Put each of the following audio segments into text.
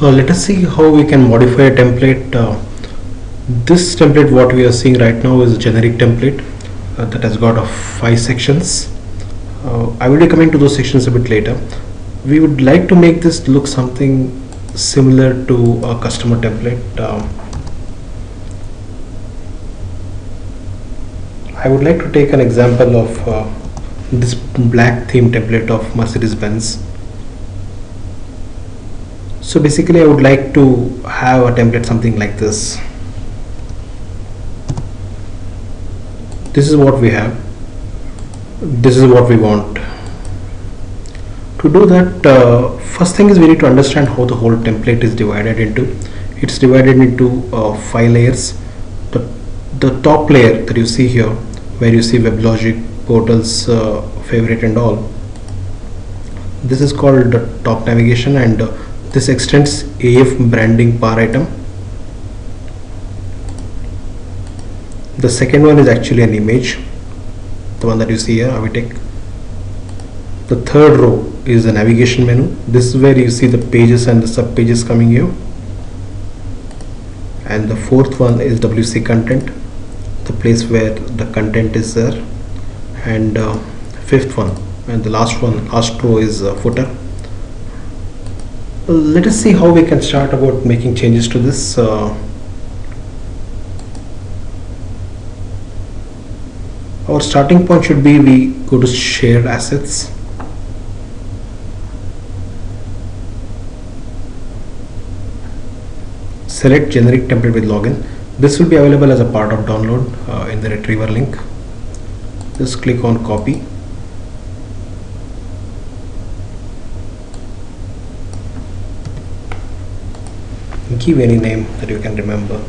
Let us see how we can modify a template. This template what we are seeing right now is a generic template that has got 5 sections. I will be coming to those sections a bit later. We would like to make this look something similar to a customer template. I would like to take an example of this black theme template of Mercedes-Benz. So basically I would like to have a template something like this. This is what we have. This is what we want. To do that, first thing is we need to understand how the whole template is divided into. It's divided into 5 layers. The top layer that you see here, where you see WebLogic, portals, favorite and all, this is called the top navigation, and this extends AF branding bar item. The second one is actually an image, the one that you see here, Avitech. The third row is the navigation menu. This is where you see the pages and the sub pages coming here. And the fourth one is WC content, the place where the content is there. And fifth one and the last row is footer. Let us see how we can start about making changes to this. Our starting point should be, we go to shared assets, select generic template with login. This will be available as a part of download in the retriever link. Just click on copy. Give any name that you can remember.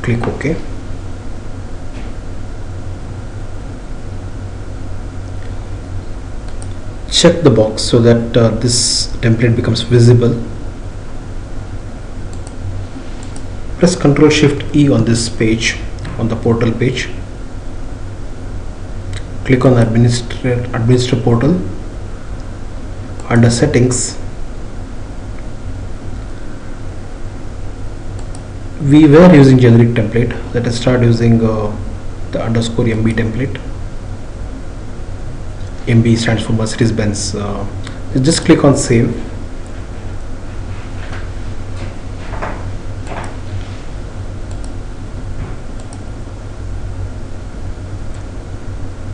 Click OK. Check the box so that this template becomes visible. Press Ctrl Shift E on this page, on the portal page. Click on Administer Portal. Under Settings, we were using generic template. Let us start using the _MB template. MB stands for Mercedes-Benz. Just click on Save.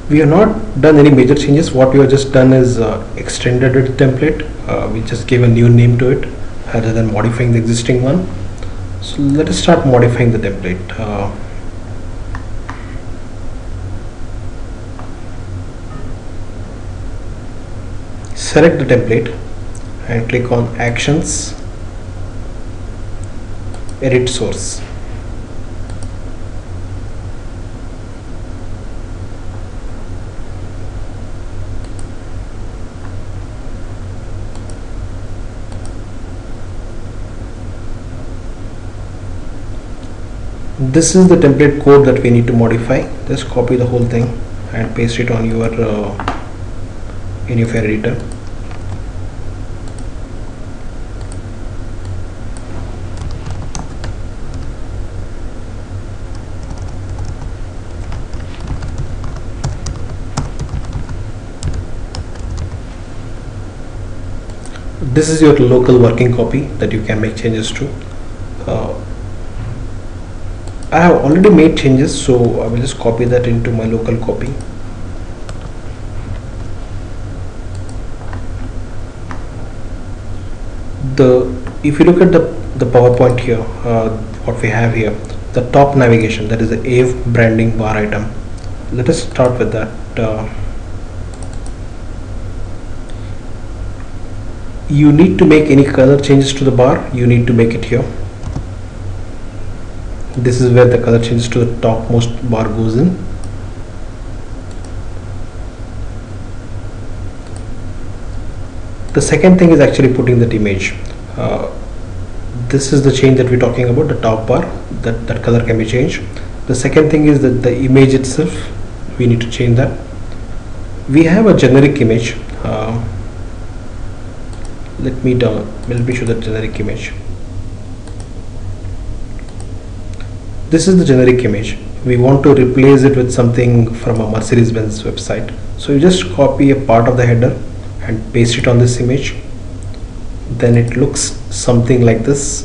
We have not done any major changes. What we have just done is extended the template. We just gave a new name to it rather than modifying the existing one. So let us start modifying the template. Select the template and click on Actions, Edit Source. This is the template code that we need to modify. Just copy the whole thing and paste it on your in your editor. This is your local working copy that you can make changes to. I have already made changes, so I will just copy that into my local copy. If you look at the PowerPoint here, what we have here, the top navigation, that is the AF branding bar item. Let us start with that. You need to make any color changes to the bar, you need to make it here. This is where the color changes to the topmost bar goes in. The second thing is actually putting that image. This is the change that we're talking about, the top bar, that color can be changed. The second thing is that the image itself, we need to change that. We have a generic image let me show the generic image. This is the generic image. We want to replace it with something from a Mercedes-Benz website. So you just copy a part of the header and paste it on this image. Then it looks something like this.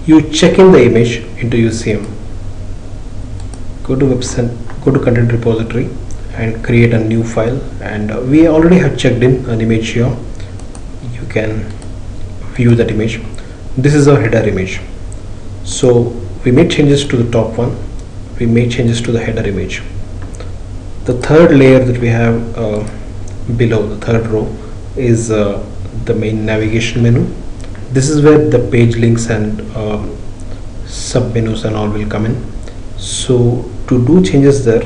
You check in the image into UCM. Go to website, go to content repository and create a new file. And we already have checked in an image here. You can view that image. This is our header image. So we made changes to the top one. We made changes to the header image. The third layer that we have below, the third row, is the main navigation menu. This is where the page links and sub menus and all will come in. So to do changes there,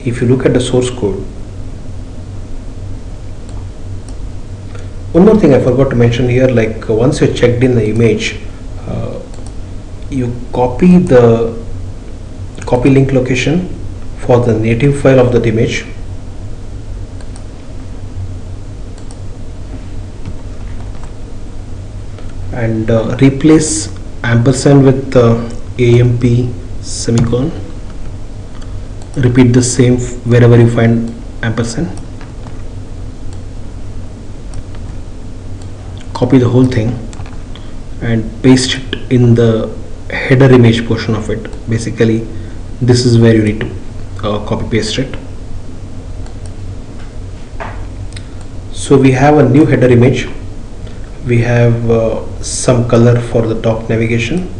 if you look at the source code, one more thing I forgot to mention here, like once you checked in the image, you copy the link location for the native file of that image, and replace ampersand with AMP semicolon. Repeat the same wherever you find ampersand. Copy the whole thing and paste it in the header image portion of it. Basically this is where you need to copy paste it. So we have a new header image. We have some color for the top navigation.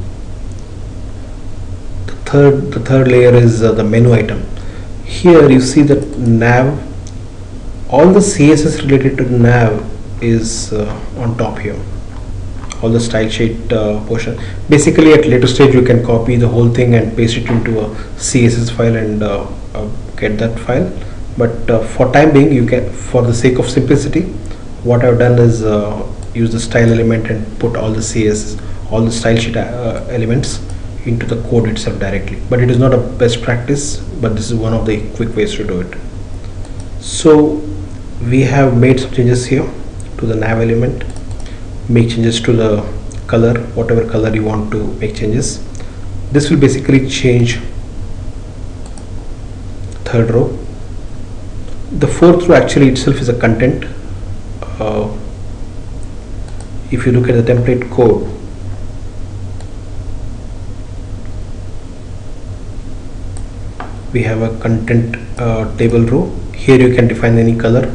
The third layer is the menu item. Here you see that nav, all the CSS related to nav is on top here. All the style sheet portion. Basically at later stage you can copy the whole thing and paste it into a CSS file and get that file. But for time being, you can, for the sake of simplicity, what I've done is use the style element and put all the CSS, all the style sheet elements into the code itself directly. But it is not a best practice, but this is one of the quick ways to do it. So we have made some changes here to the nav element. Make changes to the color, whatever color you want to make changes. This will basically change third row. The fourth row actually itself is a content. If you look at the template code, we have a content table row. Here you can define any color.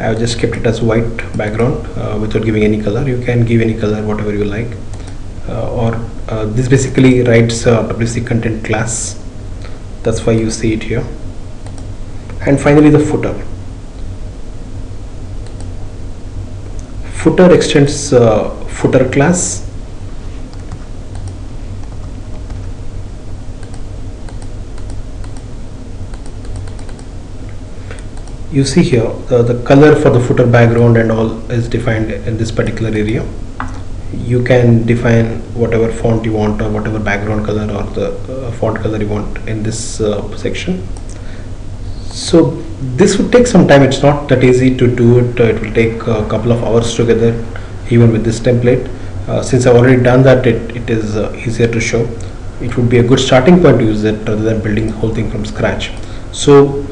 I have just kept it as white background without giving any color. You can give any color, whatever you like. This basically writes WC content class. That's why you see it here. And finally the footer. Footer extends footer class. You see here the color for the footer background and all is defined in this particular area. You can define whatever font you want or whatever background color or the font color you want in this section. So this would take some time. It's not that easy to do it. It will take a couple of hours together, even with this template. Since I've already done that, it is easier to show. It would be a good starting point to use it rather than building the whole thing from scratch. So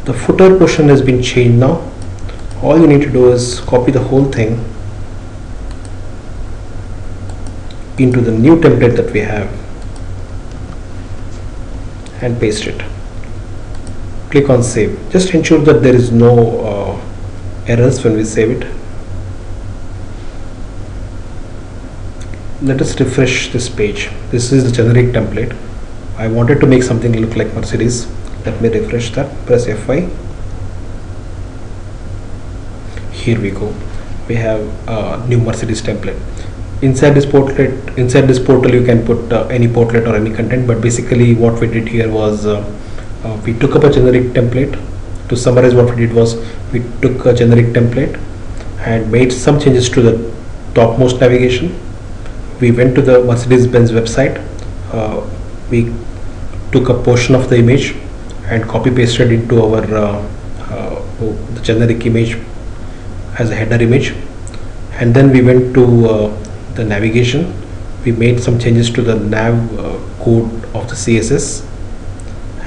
the footer portion has been changed now. All you need to do is copy the whole thing into the new template that we have and paste it. Click on save. Just ensure that there is no errors when we save it. Let us refresh this page. This is the generic template. I wanted to make something look like Mercedes. Let me refresh that. Press F5. Here we go. We have a new Mercedes template. Inside this portal you can put any portlet or any content, but basically what we did here was we took up a generic template. To summarize, what we did was we took a generic template and made some changes to the topmost navigation. We went to the Mercedes-Benz website. We took a portion of the image and copy pasted into our the generic image as a header image. And then we went to the navigation. We made some changes to the nav code of the CSS,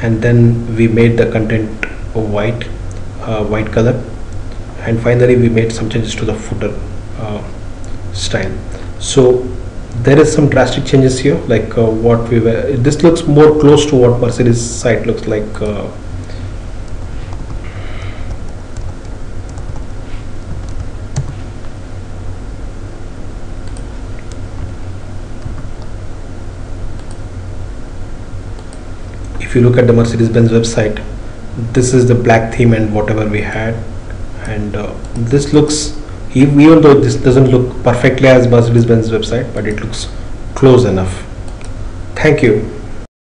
and then we made the content white color, and finally we made some changes to the footer style. So there is some drastic changes here, like what we were, this looks more close to what Mercedes site looks like. If you look at the Mercedes-Benz website, this is the black theme and whatever we had, and this looks, even though this doesn't look perfectly as Mercedes-Benz website, but it looks close enough. Thank you.